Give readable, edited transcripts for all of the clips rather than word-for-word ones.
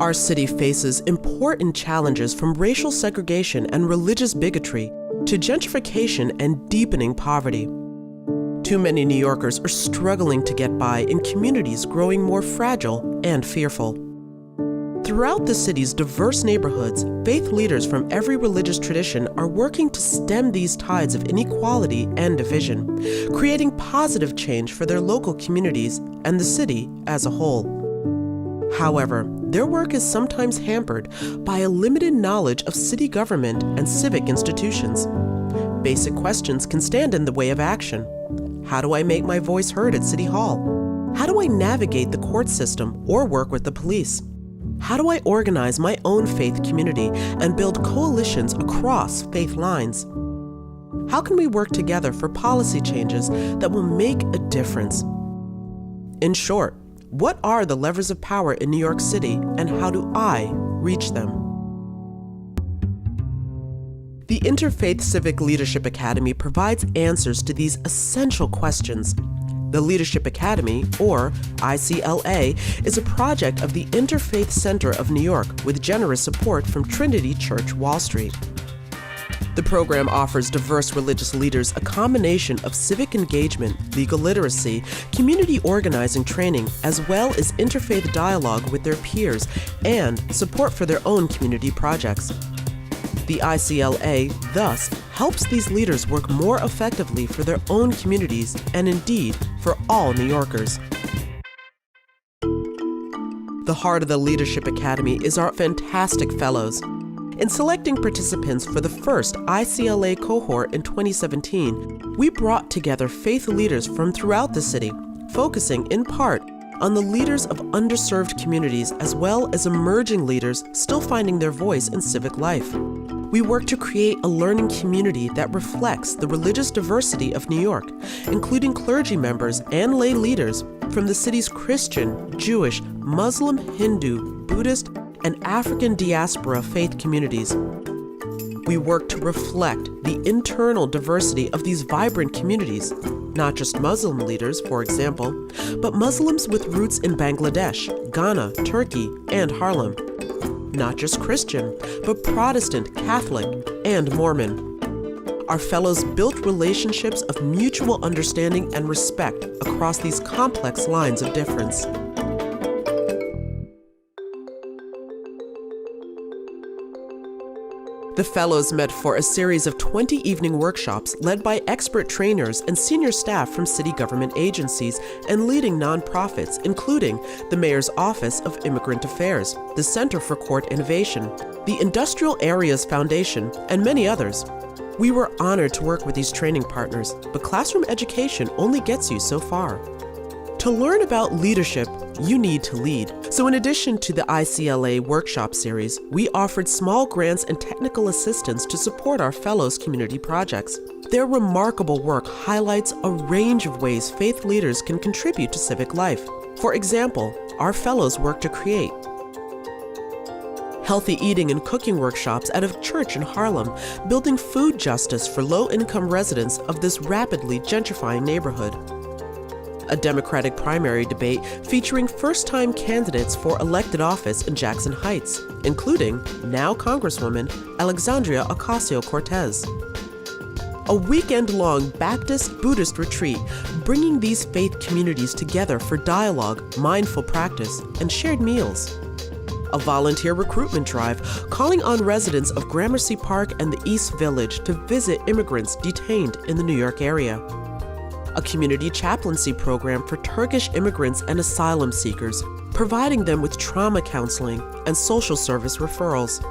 Our city faces important challenges from racial segregation and religious bigotry to gentrification and deepening poverty. Too many New Yorkers are struggling to get by in communities growing more fragile and fearful. Throughout the city's diverse neighborhoods, faith leaders from every religious tradition are working to stem these tides of inequality and division, creating positive change for their local communities and the city as a whole. However, their work is sometimes hampered by a limited knowledge of city government and civic institutions. Basic questions can stand in the way of action. How do I make my voice heard at City Hall? How do I navigate the court system or work with the police? How do I organize my own faith community and build coalitions across faith lines? How can we work together for policy changes that will make a difference? In short, what are the levers of power in New York City, and how do I reach them? The Interfaith Civic Leadership Academy provides answers to these essential questions. The Leadership Academy, or ICLA, is a project of the Interfaith Center of New York with generous support from Trinity Church Wall Street. The program offers diverse religious leaders a combination of civic engagement, legal literacy, community organizing training, as well as interfaith dialogue with their peers and support for their own community projects. The ICLA, thus, helps these leaders work more effectively for their own communities and indeed for all New Yorkers. The heart of the Leadership Academy is our fantastic fellows. In selecting participants for the first ICLA cohort in 2017, we brought together faith leaders from throughout the city, focusing in part on the leaders of underserved communities as well as emerging leaders still finding their voice in civic life. We work to create a learning community that reflects the religious diversity of New York, including clergy members and lay leaders from the city's Christian, Jewish, Muslim, Hindu, Buddhist, and African diaspora faith communities. We work to reflect the internal diversity of these vibrant communities, not just Muslim leaders, for example, but Muslims with roots in Bangladesh, Ghana, Turkey, and Harlem. Not just Christian, but Protestant, Catholic, and Mormon. Our fellows built relationships of mutual understanding and respect across these complex lines of difference. The fellows met for a series of 20 evening workshops led by expert trainers and senior staff from city government agencies and leading nonprofits, including the Mayor's Office of Immigrant Affairs, the Center for Court Innovation, the Industrial Areas Foundation, and many others. We were honored to work with these training partners, but classroom education only gets you so far. To learn about leadership, you need to lead. So in addition to the ICLA workshop series, we offered small grants and technical assistance to support our fellows' community projects. Their remarkable work highlights a range of ways faith leaders can contribute to civic life. For example, our fellows work to create healthy eating and cooking workshops at a church in Harlem, building food justice for low-income residents of this rapidly gentrifying neighborhood. A Democratic primary debate featuring first-time candidates for elected office in Jackson Heights, including now Congresswoman Alexandria Ocasio-Cortez. A weekend-long Baptist-Buddhist retreat bringing these faith communities together for dialogue, mindful practice, and shared meals. A volunteer recruitment drive calling on residents of Gramercy Park and the East Village to visit immigrants detained in the New York area. A community chaplaincy program for Turkish immigrants and asylum seekers, providing them with trauma counseling and social service referrals.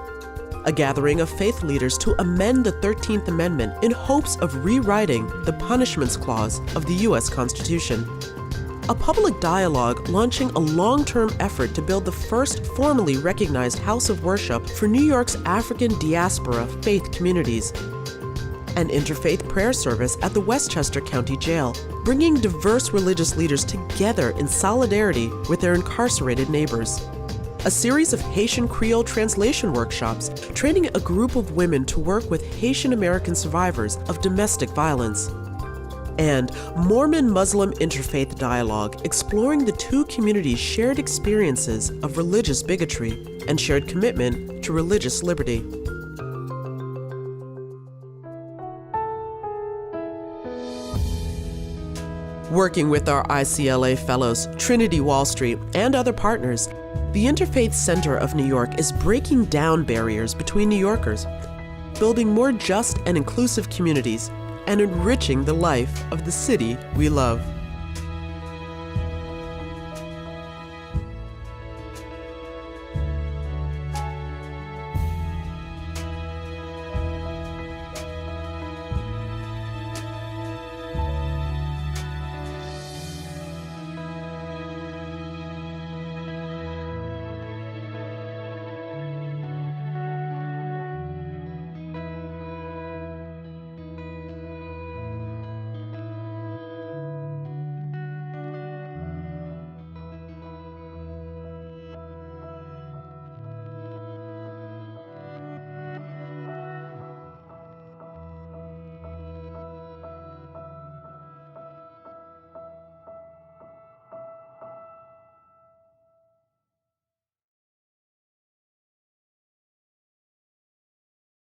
A gathering of faith leaders to amend the 13th Amendment in hopes of rewriting the Punishments Clause of the U.S. Constitution. A public dialogue launching a long-term effort to build the first formally recognized house of worship for New York's African diaspora faith communities. An interfaith prayer service at the Westchester County Jail, bringing diverse religious leaders together in solidarity with their incarcerated neighbors. A series of Haitian Creole translation workshops, training a group of women to work with Haitian American survivors of domestic violence. and Mormon-Muslim Interfaith Dialogue, exploring the two communities' shared experiences of religious bigotry and shared commitment to religious liberty. Working with our ICLA fellows, Trinity Wall Street, and other partners, the Interfaith Center of New York is breaking down barriers between New Yorkers, building more just and inclusive communities, and enriching the life of the city we love.